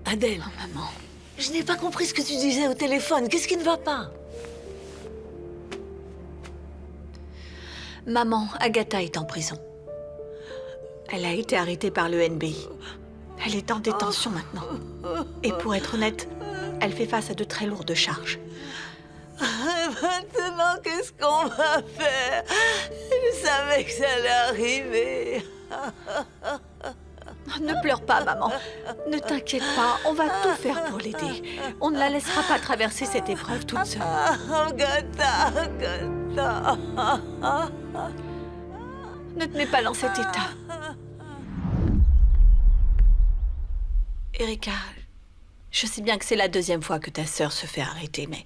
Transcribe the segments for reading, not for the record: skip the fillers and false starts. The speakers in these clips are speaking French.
Adèle, Oh, maman. je n'ai pas compris ce que tu disais au téléphone. Qu'est-ce qui ne va pas? Maman, Agatha est en prison. Elle a été arrêtée par le NBI. Elle est en détention maintenant. Et pour être honnête, elle fait face à de très lourdes charges. Maintenant, qu'est-ce qu'on va faire? Je savais que ça allait arriver. Ne pleure pas, maman. Ne t'inquiète pas, on va tout faire pour l'aider. On ne la laissera pas traverser cette épreuve toute seule. Agatha, Agatha. Ne te mets pas dans cet état. Erika, je sais bien que c'est la deuxième fois que ta sœur se fait arrêter, mais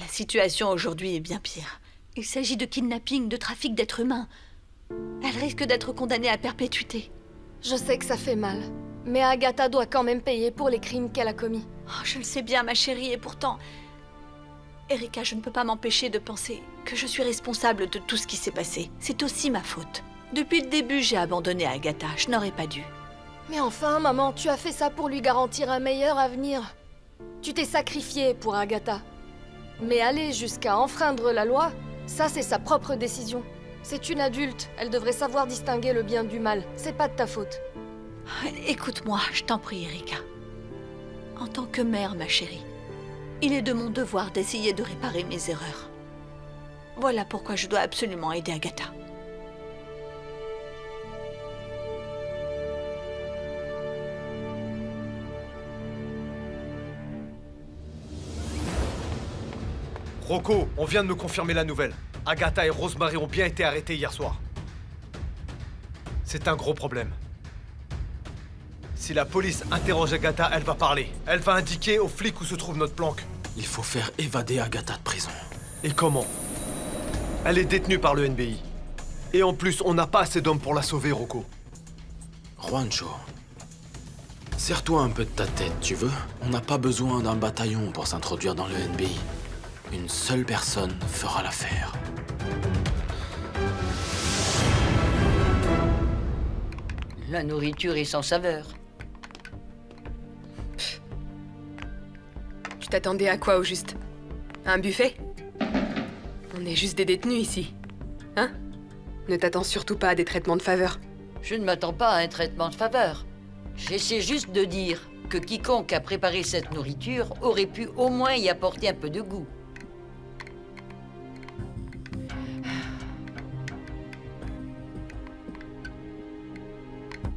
la situation aujourd'hui est bien pire. Il s'agit de kidnapping, de trafic d'êtres humains. Elle risque d'être condamnée à perpétuité. Je sais que ça fait mal, mais Agatha doit quand même payer pour les crimes qu'elle a commis. Oh, je le sais bien, ma chérie, et pourtant... Erika, je ne peux pas m'empêcher de penser que je suis responsable de tout ce qui s'est passé. C'est aussi ma faute. Depuis le début, j'ai abandonné Agatha. Je n'aurais pas dû. Mais enfin, maman, tu as fait ça pour lui garantir un meilleur avenir. Tu t'es sacrifiée pour Agatha. Mais aller jusqu'à enfreindre la loi, ça c'est sa propre décision. C'est une adulte, elle devrait savoir distinguer le bien du mal. C'est pas de ta faute. Écoute-moi, je t'en prie, Erika. En tant que mère, ma chérie, il est de mon devoir d'essayer de réparer mes erreurs. Voilà pourquoi je dois absolument aider Agatha. Rocco, on vient de me confirmer la nouvelle. Agatha et Rosemary ont bien été arrêtées hier soir. C'est un gros problème. Si la police interroge Agatha, elle va parler. Elle va indiquer aux flics où se trouve notre planque. Il faut faire évader Agatha de prison. Et comment? Elle est détenue par le NBI. Et en plus, on n'a pas assez d'hommes pour la sauver, Rocco. Juancho, serre-toi un peu de ta tête, tu veux? On n'a pas besoin d'un bataillon pour s'introduire dans le NBI. Une seule personne fera l'affaire. La nourriture est sans saveur. Tu t'attendais à quoi au juste? À un buffet? On est juste des détenus ici. Hein? Ne t'attends surtout pas à des traitements de faveur. Je ne m'attends pas à un traitement de faveur. J'essaie juste de dire que quiconque a préparé cette nourriture aurait pu au moins y apporter un peu de goût.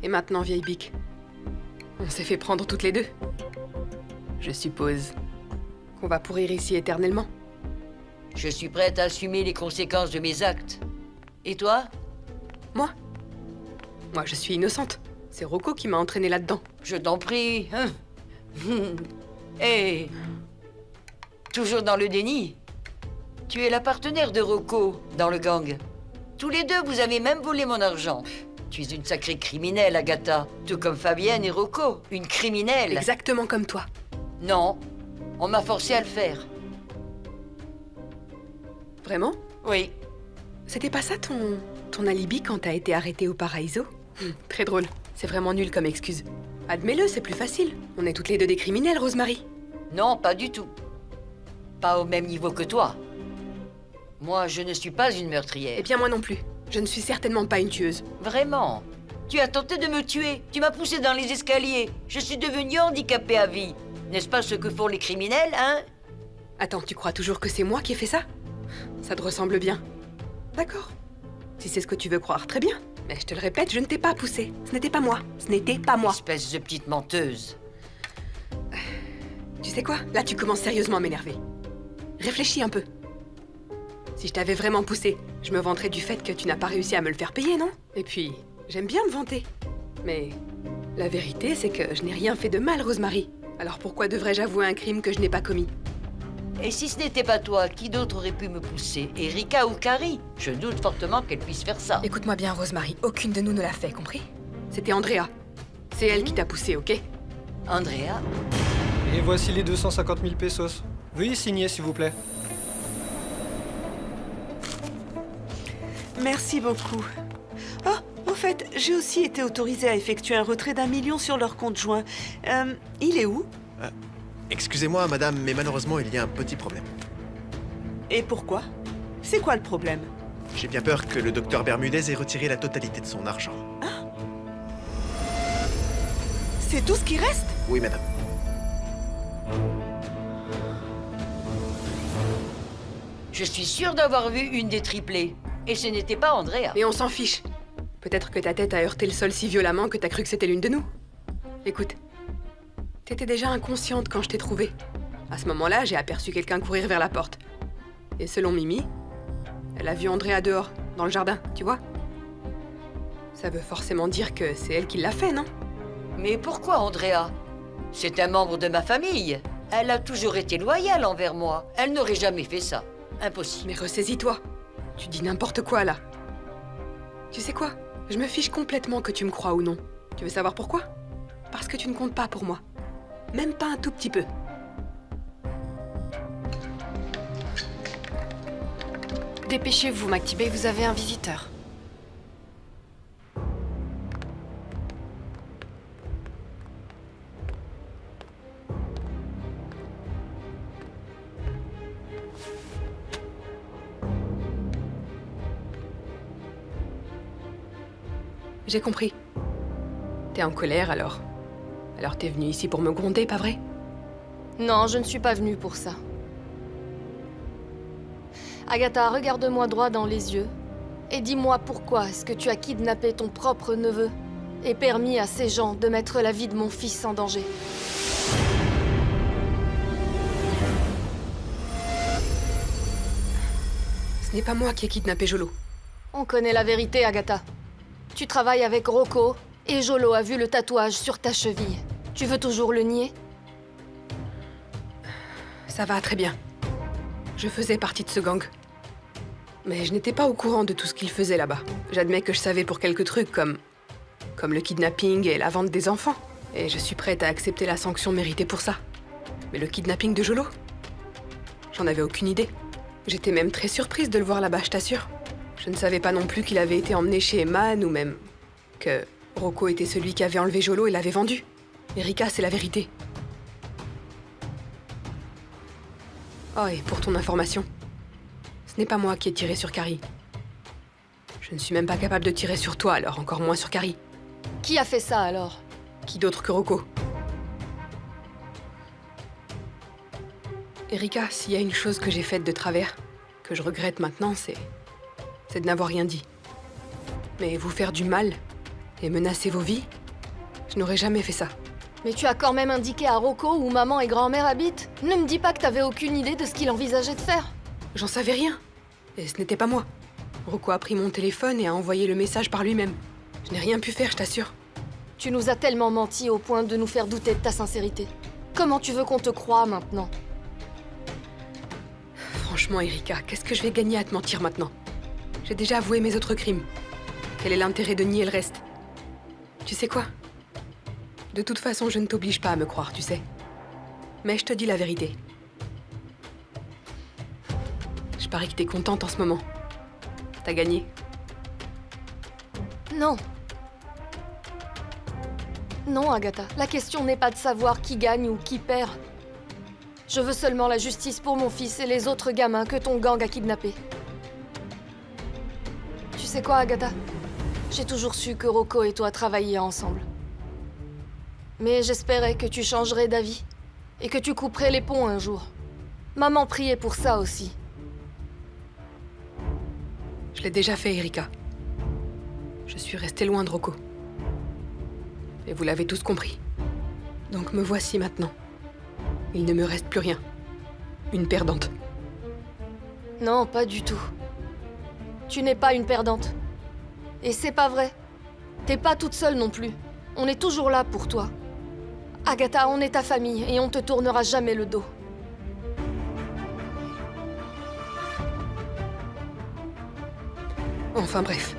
Et maintenant, vieille bique, on s'est fait prendre toutes les deux. Je suppose qu'on va pourrir ici éternellement. Je suis prête à assumer les conséquences de mes actes. Et toi? Moi, je suis innocente. C'est Rocco qui m'a entraînée là-dedans. Je t'en prie. Hein? Hé! Toujours dans le déni? Tu es la partenaire de Rocco dans le gang. Tous les deux, vous avez même volé mon argent. Tu es une sacrée criminelle, Agatha. Tout comme Fabienne et Rocco. Une criminelle. Exactement comme toi. Non. On m'a forcé à le faire. Vraiment? Oui. C'était pas ça ton alibi quand t'as été arrêté au Paraíso? Très drôle. C'est vraiment nul comme excuse. Admets-le, c'est plus facile. On est toutes les deux des criminels, Rosemary. Non, pas du tout. Pas au même niveau que toi. Moi, je ne suis pas une meurtrière. Eh bien, moi non plus. Je ne suis certainement pas une tueuse. Vraiment? Tu as tenté de me tuer. Tu m'as poussé dans les escaliers. Je suis devenue handicapée à vie. N'est-ce pas ce que font les criminels, hein? Attends, tu crois toujours que c'est moi qui ai fait ça? Ça te ressemble bien. D'accord. Si c'est ce que tu veux croire, très bien. Mais je te le répète, je ne t'ai pas poussé. Ce n'était pas moi. Ce n'était pas moi. Espèce de petite menteuse. Tu sais quoi? Là, tu commences sérieusement à m'énerver. Réfléchis un peu. Si je t'avais vraiment poussé, je me vanterais du fait que tu n'as pas réussi à me le faire payer, non? Et puis, j'aime bien me vanter. Mais la vérité, c'est que je n'ai rien fait de mal, Rosemary. Alors pourquoi devrais-je avouer un crime que je n'ai pas commis? Et si ce n'était pas toi, qui d'autre aurait pu me pousser? Erika ou Carrie? Je doute fortement qu'elle puisse faire ça. Écoute-moi bien, Rosemary. Aucune de nous ne l'a fait, compris? C'était Andrea. C'est elle qui t'a poussé, ok? Andrea? Et voici les 250 000 pesos. Veuillez signer, s'il vous plaît. Merci beaucoup. Oh, au fait, j'ai aussi été autorisée à effectuer un retrait d'1 million sur leur compte joint. Il est où? Excusez-moi, madame, mais malheureusement, il y a un petit problème. Et pourquoi? C'est quoi le problème? J'ai bien peur que le docteur Bermudez ait retiré la totalité de son argent. C'est tout ce qui reste? Oui, madame. Je suis sûre d'avoir vu une des triplées. Et ce n'était pas Andrea. Mais on s'en fiche. Peut-être que ta tête a heurté le sol si violemment que t'as cru que c'était l'une de nous. Écoute, t'étais déjà inconsciente quand je t'ai trouvée. À ce moment-là, j'ai aperçu quelqu'un courir vers la porte. Et selon Mimi, elle a vu Andrea dehors, dans le jardin, tu vois? Ça veut forcément dire que c'est elle qui l'a fait, non? Mais pourquoi Andrea? C'est un membre de ma famille. Elle a toujours été loyale envers moi. Elle n'aurait jamais fait ça. Impossible. Mais ressaisis-toi. Tu dis n'importe quoi, là. Tu sais quoi? Je me fiche complètement que tu me crois ou non. Tu veux savoir pourquoi? Parce que tu ne comptes pas pour moi. Même pas un tout petit peu. Dépêchez-vous, McTibé, vous avez un visiteur. J'ai compris. T'es en colère alors? Alors t'es venue ici pour me gronder, pas vrai? Non, je ne suis pas venue pour ça. Agatha, regarde-moi droit dans les yeux et dis-moi pourquoi est-ce que tu as kidnappé ton propre neveu et permis à ces gens de mettre la vie de mon fils en danger. Ce n'est pas moi qui ai kidnappé Jolo. On connaît la vérité, Agatha. Tu travailles avec Rocco et Jolo a vu le tatouage sur ta cheville. Tu veux toujours le nier? Ça va très bien. Je faisais partie de ce gang. Mais je n'étais pas au courant de tout ce qu'il faisait là-bas. J'admets que je savais pour quelques trucs comme le kidnapping et la vente des enfants. Et je suis prête à accepter la sanction méritée pour ça. Mais le kidnapping de Jolo? J'en avais aucune idée. J'étais même très surprise de le voir là-bas, je t'assure. Je ne savais pas non plus qu'il avait été emmené chez Eman ou même que Rocco était celui qui avait enlevé Jolo et l'avait vendu. Erika, c'est la vérité. Oh, et pour ton information, ce n'est pas moi qui ai tiré sur Carrie. Je ne suis même pas capable de tirer sur toi, alors encore moins sur Carrie. Qui a fait ça alors? Qui d'autre que Rocco? Erika, s'il y a une chose que j'ai faite de travers, que je regrette maintenant, c'est de n'avoir rien dit. Mais vous faire du mal et menacer vos vies, je n'aurais jamais fait ça. Mais tu as quand même indiqué à Rocco où maman et grand-mère habitent. Ne me dis pas que t'avais aucune idée de ce qu'il envisageait de faire. J'en savais rien. Et ce n'était pas moi. Rocco a pris mon téléphone et a envoyé le message par lui-même. Je n'ai rien pu faire, je t'assure. Tu nous as tellement menti au point de nous faire douter de ta sincérité. Comment tu veux qu'on te croie maintenant? Franchement, Erika, qu'est-ce que je vais gagner à te mentir maintenant? J'ai déjà avoué mes autres crimes. Quel est l'intérêt de nier le reste? Tu sais quoi? De toute façon, je ne t'oblige pas à me croire, tu sais. Mais je te dis la vérité. Je parie que t'es contente en ce moment. T'as gagné. Non. Non, Agatha. La question n'est pas de savoir qui gagne ou qui perd. Je veux seulement la justice pour mon fils et les autres gamins que ton gang a kidnappés. Tu sais quoi, Agatha? J'ai toujours su que Rocco et toi travailliez ensemble. Mais j'espérais que tu changerais d'avis et que tu couperais les ponts un jour. Maman priait pour ça aussi. Je l'ai déjà fait, Erika. Je suis restée loin de Rocco. Et vous l'avez tous compris. Donc me voici maintenant. Il ne me reste plus rien. Une perdante. Non, pas du tout. Tu n'es pas une perdante. Et c'est pas vrai. T'es pas toute seule non plus. On est toujours là pour toi. Agatha, on est ta famille et on te tournera jamais le dos. Enfin bref.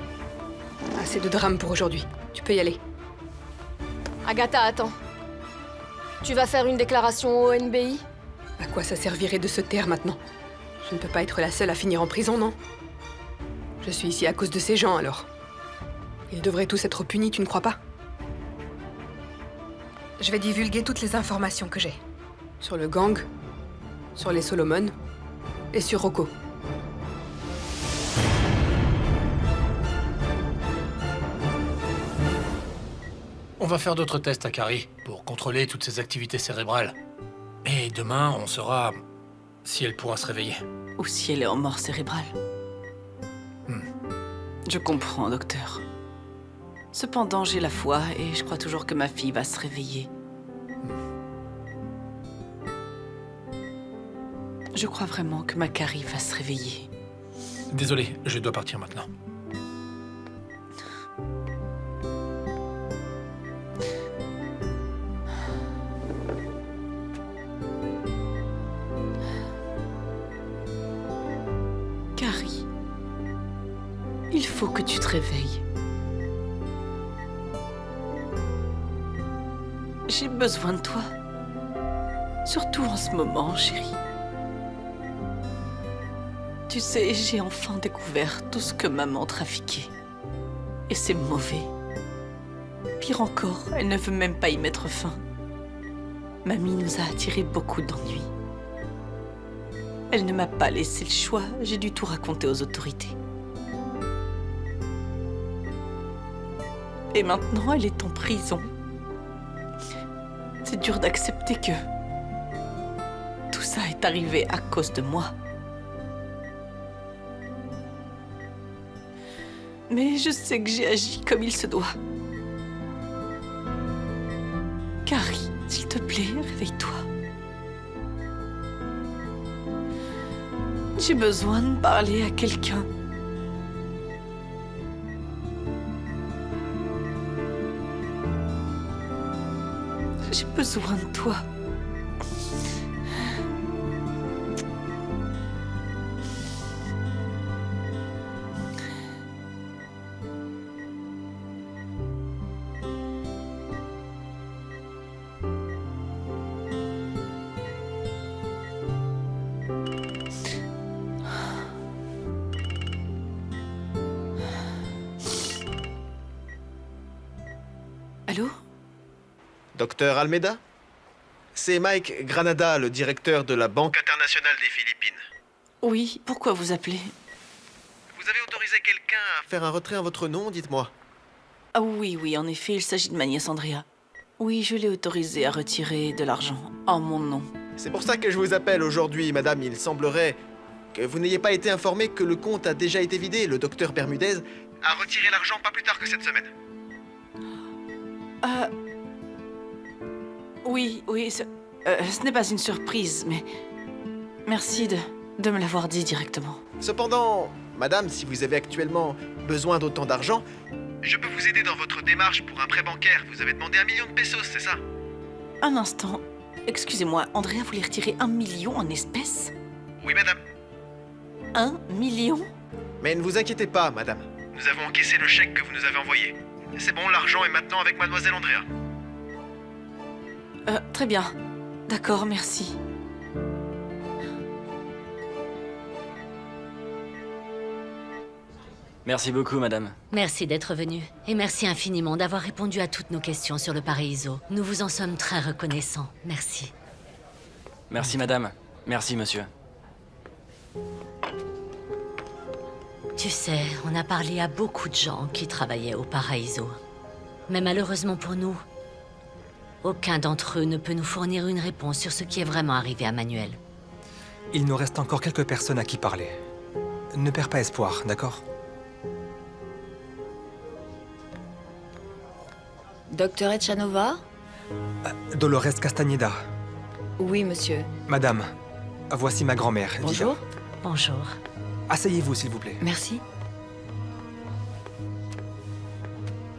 Assez de drame pour aujourd'hui. Tu peux y aller. Agatha, attends. Tu vas faire une déclaration au NBI? À quoi ça servirait de se taire maintenant? Je ne peux pas être la seule à finir en prison, non? Je suis ici à cause de ces gens, alors. Ils devraient tous être punis, tu ne crois pas? Je vais divulguer toutes les informations que j'ai. Sur le gang, sur les Solomon et sur Rocco. On va faire d'autres tests à Carrie pour contrôler toutes ses activités cérébrales. Et demain, on saura si elle pourra se réveiller. Ou si elle est en mort cérébrale. Je comprends, docteur. Cependant, j'ai la foi et je crois toujours que ma fille va se réveiller. Je crois vraiment que ma Carrie va se réveiller. Désolé, je dois partir maintenant. Carrie, il faut que tu te réveilles. J'ai besoin de toi. Surtout en ce moment, chérie. Tu sais, j'ai enfin découvert tout ce que maman trafiquait. Et c'est mauvais. Pire encore, elle ne veut même pas y mettre fin. Mamie nous a attiré beaucoup d'ennuis. Elle ne m'a pas laissé le choix, j'ai dû tout raconter aux autorités. Et maintenant, elle est en prison. C'est dur d'accepter que tout ça est arrivé à cause de moi. Mais je sais que j'ai agi comme il se doit. Carrie, s'il te plaît, réveille-toi. J'ai besoin de parler à quelqu'un. J'ai besoin de toi. Allô? Docteur Almeida? C'est Mike Granada, le directeur de la Banque internationale des Philippines. Oui, pourquoi vous appelez? Vous avez autorisé quelqu'un à faire un retrait en votre nom, dites-moi. Ah oui, en effet, il s'agit de ma nièce Andrea. Oui, je l'ai autorisé à retirer de l'argent en mon nom. C'est pour ça que je vous appelle aujourd'hui, madame. Il semblerait que vous n'ayez pas été informé que le compte a déjà été vidé. Le docteur Bermudez a retiré l'argent pas plus tard que cette semaine. Oui, ce n'est pas une surprise, mais merci de me l'avoir dit directement. Cependant, madame, si vous avez actuellement besoin d'autant d'argent, je peux vous aider dans votre démarche pour un prêt bancaire. Vous avez demandé 1 million de pesos, c'est ça? Un instant. Excusez-moi, Andrea voulait retirer 1 million en espèces? Oui, madame. 1 million? Mais ne vous inquiétez pas, madame. Nous avons encaissé le chèque que vous nous avez envoyé. C'est bon, l'argent est maintenant avec mademoiselle Andrea. Très bien. D'accord, merci. Merci beaucoup, madame. Merci d'être venu. Et merci infiniment d'avoir répondu à toutes nos questions sur le Paraíso. Nous vous en sommes très reconnaissants. Merci. Merci, madame. Merci, monsieur. Tu sais, on a parlé à beaucoup de gens qui travaillaient au Paraíso. Mais malheureusement pour nous, aucun d'entre eux ne peut nous fournir une réponse sur ce qui est vraiment arrivé à Manuel. Il nous reste encore quelques personnes à qui parler. Ne perds pas espoir, d'accord? Docteur Echanova? Dolores Castañeda. Oui, monsieur. Madame, voici ma grand-mère. Bonjour. Bonjour. Asseyez-vous, s'il vous plaît. Merci.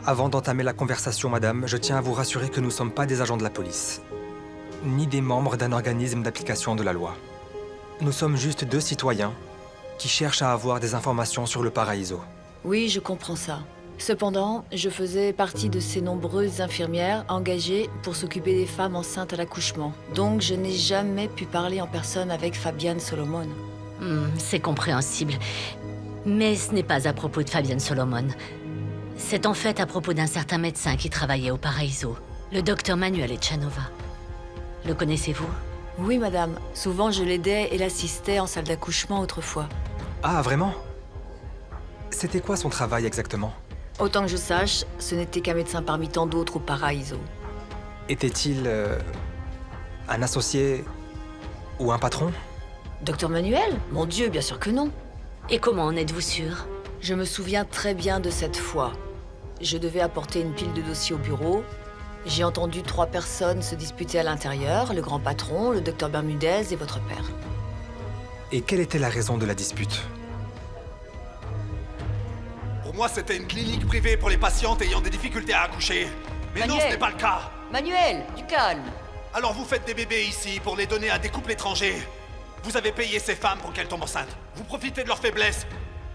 Avant d'entamer la conversation, madame, je tiens à vous rassurer que nous ne sommes pas des agents de la police, ni des membres d'un organisme d'application de la loi. Nous sommes juste 2 citoyens qui cherchent à avoir des informations sur le Paraíso. Oui, je comprends ça. Cependant, je faisais partie de ces nombreuses infirmières engagées pour s'occuper des femmes enceintes à l'accouchement. Donc, je n'ai jamais pu parler en personne avec Fabienne Solomon. C'est compréhensible. Mais ce n'est pas à propos de Fabienne Solomon. C'est en fait à propos d'un certain médecin qui travaillait au Paraiso, le docteur Manuel Echanova. Le connaissez-vous? Oui, madame. Souvent, je l'aidais et l'assistais en salle d'accouchement autrefois. Ah, vraiment? C'était quoi son travail exactement? Autant que je sache, ce n'était qu'un médecin parmi tant d'autres au Paraiso. Était-il un associé ou un patron? Docteur Manuel? Mon Dieu, bien sûr que non. Et comment en êtes-vous sûr? Je me souviens très bien de cette fois. Je devais apporter une pile de dossiers au bureau. J'ai entendu 3 personnes se disputer à l'intérieur, le grand patron, le docteur Bermudez et votre père. Et quelle était la raison de la dispute? Pour moi, c'était une clinique privée pour les patientes ayant des difficultés à accoucher. Mais non, Manuel. ce n'est pas le cas. Manuel, du calme. Alors vous faites des bébés ici pour les donner à des couples étrangers. Vous avez payé ces femmes pour qu'elles tombent enceintes. Vous profitez de leur faiblesse.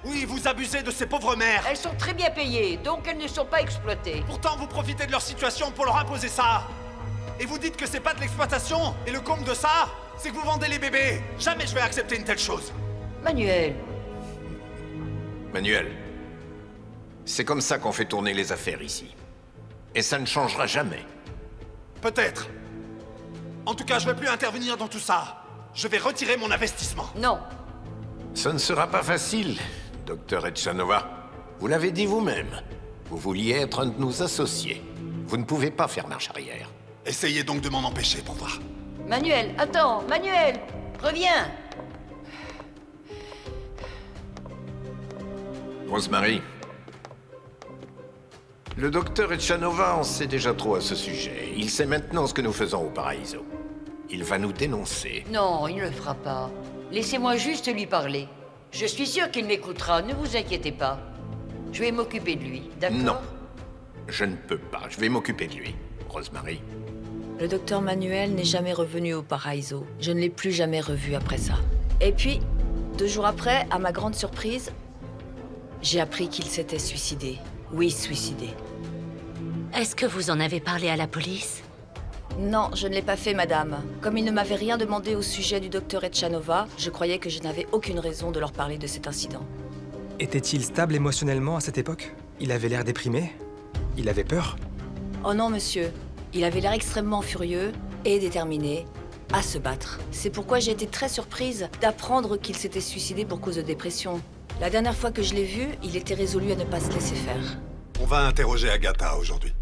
Oui, vous abusez de ces pauvres mères. Elles sont très bien payées, donc elles ne sont pas exploitées. Pourtant, vous profitez de leur situation pour leur imposer ça. Et vous dites que c'est pas de l'exploitation. Et le comble de ça, c'est que vous vendez les bébés. Jamais je vais accepter une telle chose. Manuel. Manuel, c'est comme ça qu'on fait tourner les affaires ici. Et ça ne changera jamais. Peut-être. En tout cas, je vais plus intervenir dans tout ça. Je vais retirer mon investissement. Non. Ce ne sera pas facile, docteur Echanova. Vous l'avez dit vous-même. Vous vouliez être un de nos associés. Vous ne pouvez pas faire marche arrière. Essayez donc de m'en empêcher pour voir. Manuel, attends, Manuel, reviens. Rosemary, le docteur Echanova en sait déjà trop à ce sujet. Il sait maintenant ce que nous faisons au Paraiso. Il va nous dénoncer. Non, il ne le fera pas. Laissez-moi juste lui parler. Je suis sûr qu'il m'écoutera, ne vous inquiétez pas. Je vais m'occuper de lui, d'accord? Non, je ne peux pas. Je vais m'occuper de lui, Rosemary. Le docteur Manuel n'est jamais revenu au Paraiso. Je ne l'ai plus jamais revu après ça. Et puis, 2 jours après, à ma grande surprise, j'ai appris qu'il s'était suicidé. Oui, suicidé. Est-ce que vous en avez parlé à la police? Non, je ne l'ai pas fait, madame. Comme il ne m'avait rien demandé au sujet du docteur Echanova, je croyais que je n'avais aucune raison de leur parler de cet incident. Était-il stable émotionnellement à cette époque? Il avait l'air déprimé? Il avait peur? Oh non, monsieur. Il avait l'air extrêmement furieux et déterminé à se battre. C'est pourquoi j'ai été très surprise d'apprendre qu'il s'était suicidé pour cause de dépression. La dernière fois que je l'ai vu, il était résolu à ne pas se laisser faire. On va interroger Agatha aujourd'hui.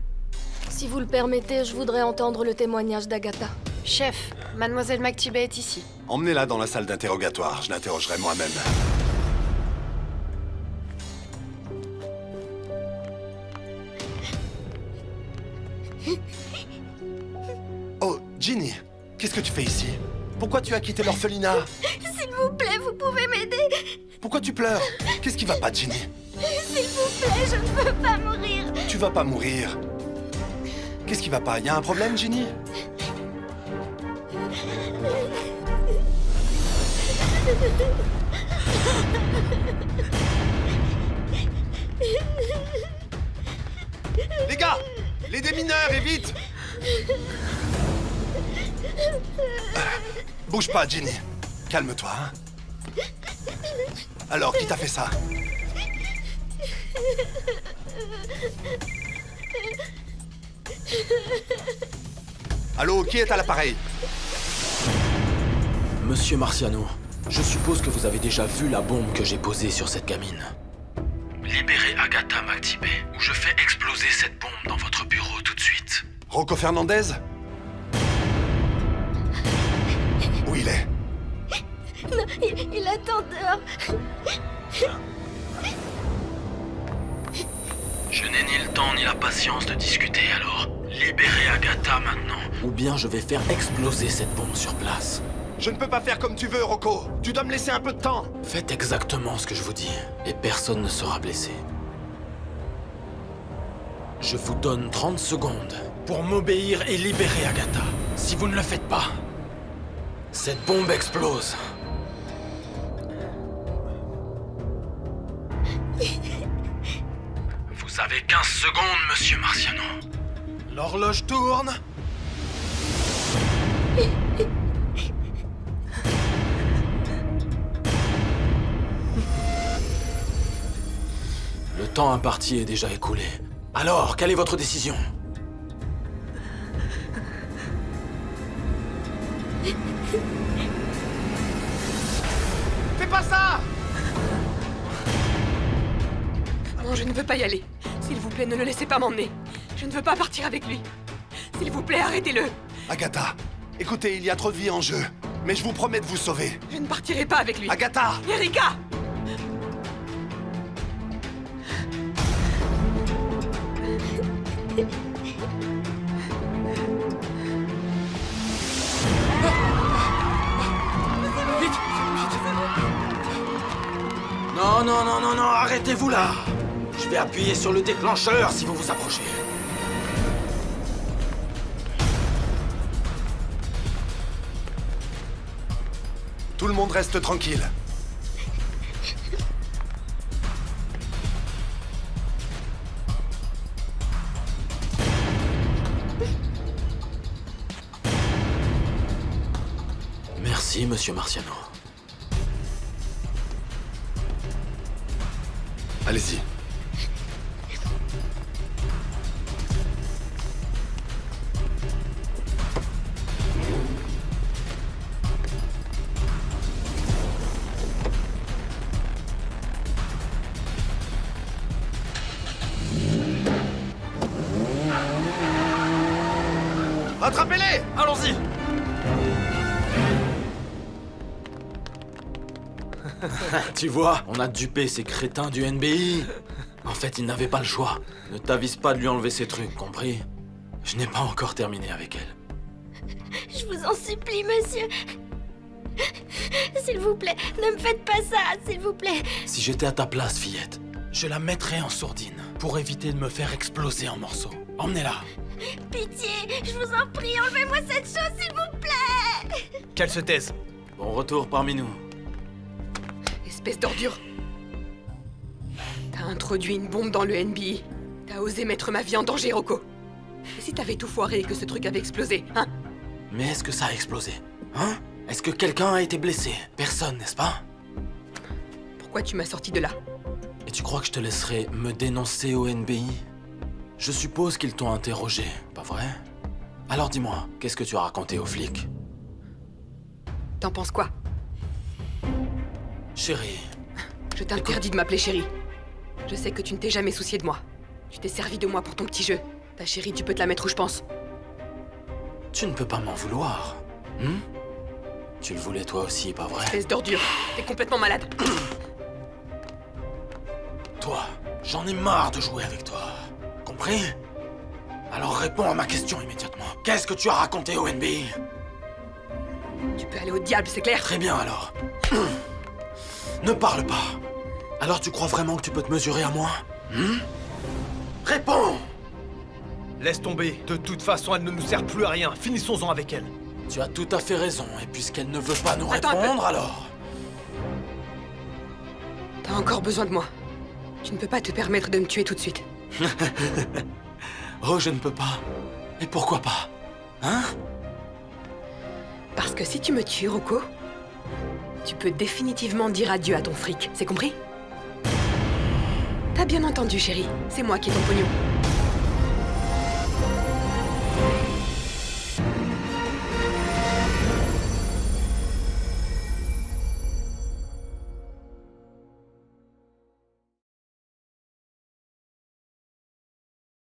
Si vous le permettez, je voudrais entendre le témoignage d'Agatha. Chef, mademoiselle McTibet est ici. Emmenez-la dans la salle d'interrogatoire, je l'interrogerai moi-même. Oh, Ginny, qu'est-ce que tu fais ici? Pourquoi tu as quitté l'orphelinat? S'il vous plaît, vous pouvez m'aider? Pourquoi tu pleures? Qu'est-ce qui va pas, Ginny? S'il vous plaît, je ne veux pas mourir. Tu vas pas mourir. Qu'est-ce qui va pas? Y a un problème, Ginny? Les gars! Les démineurs, et vite! Bouge pas, Ginny. Calme-toi, hein? Alors, qui t'a fait ça? Allô, qui est à l'appareil? Monsieur Marciano, je suppose que vous avez déjà vu la bombe que j'ai posée sur cette gamine. Libérez Agatha McTibet, ou je fais exploser cette bombe dans votre bureau tout de suite. Rocco Fernandez? Où il est? Non, il attend dehors. Je n'ai ni le temps ni la patience de discuter, alors libérez Agatha maintenant, ou bien je vais faire exploser cette bombe sur place. Je ne peux pas faire comme tu veux, Rocco. Tu dois me laisser un peu de temps. Faites exactement ce que je vous dis, et personne ne sera blessé. Je vous donne 30 secondes pour m'obéir et libérer Agatha. Si vous ne le faites pas, cette bombe explose. Vous avez 15 secondes, monsieur Marciano. L'horloge tourne. Le temps imparti est déjà écoulé. Alors, quelle est votre décision? Fais pas ça! Non, je ne veux pas y aller. S'il vous plaît, ne le laissez pas m'emmener. Je ne veux pas partir avec lui. S'il vous plaît, arrêtez-le. Agatha, écoutez, il y a trop de vie en jeu. Mais je vous promets de vous sauver. Je ne partirai pas avec lui. Agatha! Erika! Non, non, non, non, non, arrêtez-vous là! Je vais appuyer sur le déclencheur si vous vous approchez. Tout le monde reste tranquille. Merci, monsieur Marciano. Allez-y. Attrapez-les! Allons-y! Tu vois, on a dupé ces crétins du NBI. En fait, ils n'avaient pas le choix. Ne t'avise pas de lui enlever ses trucs, compris? Je n'ai pas encore terminé avec elle. Je vous en supplie, monsieur. S'il vous plaît, ne me faites pas ça, s'il vous plaît. Si j'étais à ta place, fillette, je la mettrais en sourdine pour éviter de me faire exploser en morceaux. Emmenez-la. Pitié, je vous en prie, enlevez-moi cette chose, s'il vous plaît. Qu'elle se taise. Bon retour parmi nous. Espèce d'ordure. T'as introduit une bombe dans le NBI. T'as osé mettre ma vie en danger, Rocco. Et si t'avais tout foiré et que ce truc avait explosé, hein? Mais est-ce que ça a explosé? Hein? Est-ce que quelqu'un a été blessé? Personne, n'est-ce pas? Pourquoi tu m'as sorti de là? Et tu crois que je te laisserai me dénoncer au NBI? Je suppose qu'ils t'ont interrogé, pas vrai? Alors dis-moi, qu'est-ce que tu as raconté aux flics? T'en penses quoi? Chérie. Je t'interdis de m'appeler chérie. Je sais que tu ne t'es jamais soucié de moi. Tu t'es servi de moi pour ton petit jeu. Ta chérie, tu peux te la mettre où je pense. Tu ne peux pas m'en vouloir. Tu le voulais toi aussi, pas vrai? Espèce d'ordure. T'es complètement malade. Toi, j'en ai marre de jouer avec toi. Compris? Alors réponds à ma question immédiatement. Qu'est-ce que tu as raconté au NBI? Tu peux aller au diable, c'est clair? Très bien alors. Ne parle pas. Alors tu crois vraiment que tu peux te mesurer à moi? Réponds! Laisse tomber. De toute façon, elle ne nous sert plus à rien. Finissons-en avec elle. Tu as tout à fait raison. Et puisqu'elle ne veut pas nous Attends répondre, alors... T'as encore besoin de moi. Tu ne peux pas te permettre de me tuer tout de suite. Oh, je ne peux pas. Et pourquoi pas? Hein? Parce que si tu me tues, Rocco, tu peux définitivement dire adieu à ton fric. C'est compris? T'as bien entendu, chérie. C'est moi qui ai ton pognon.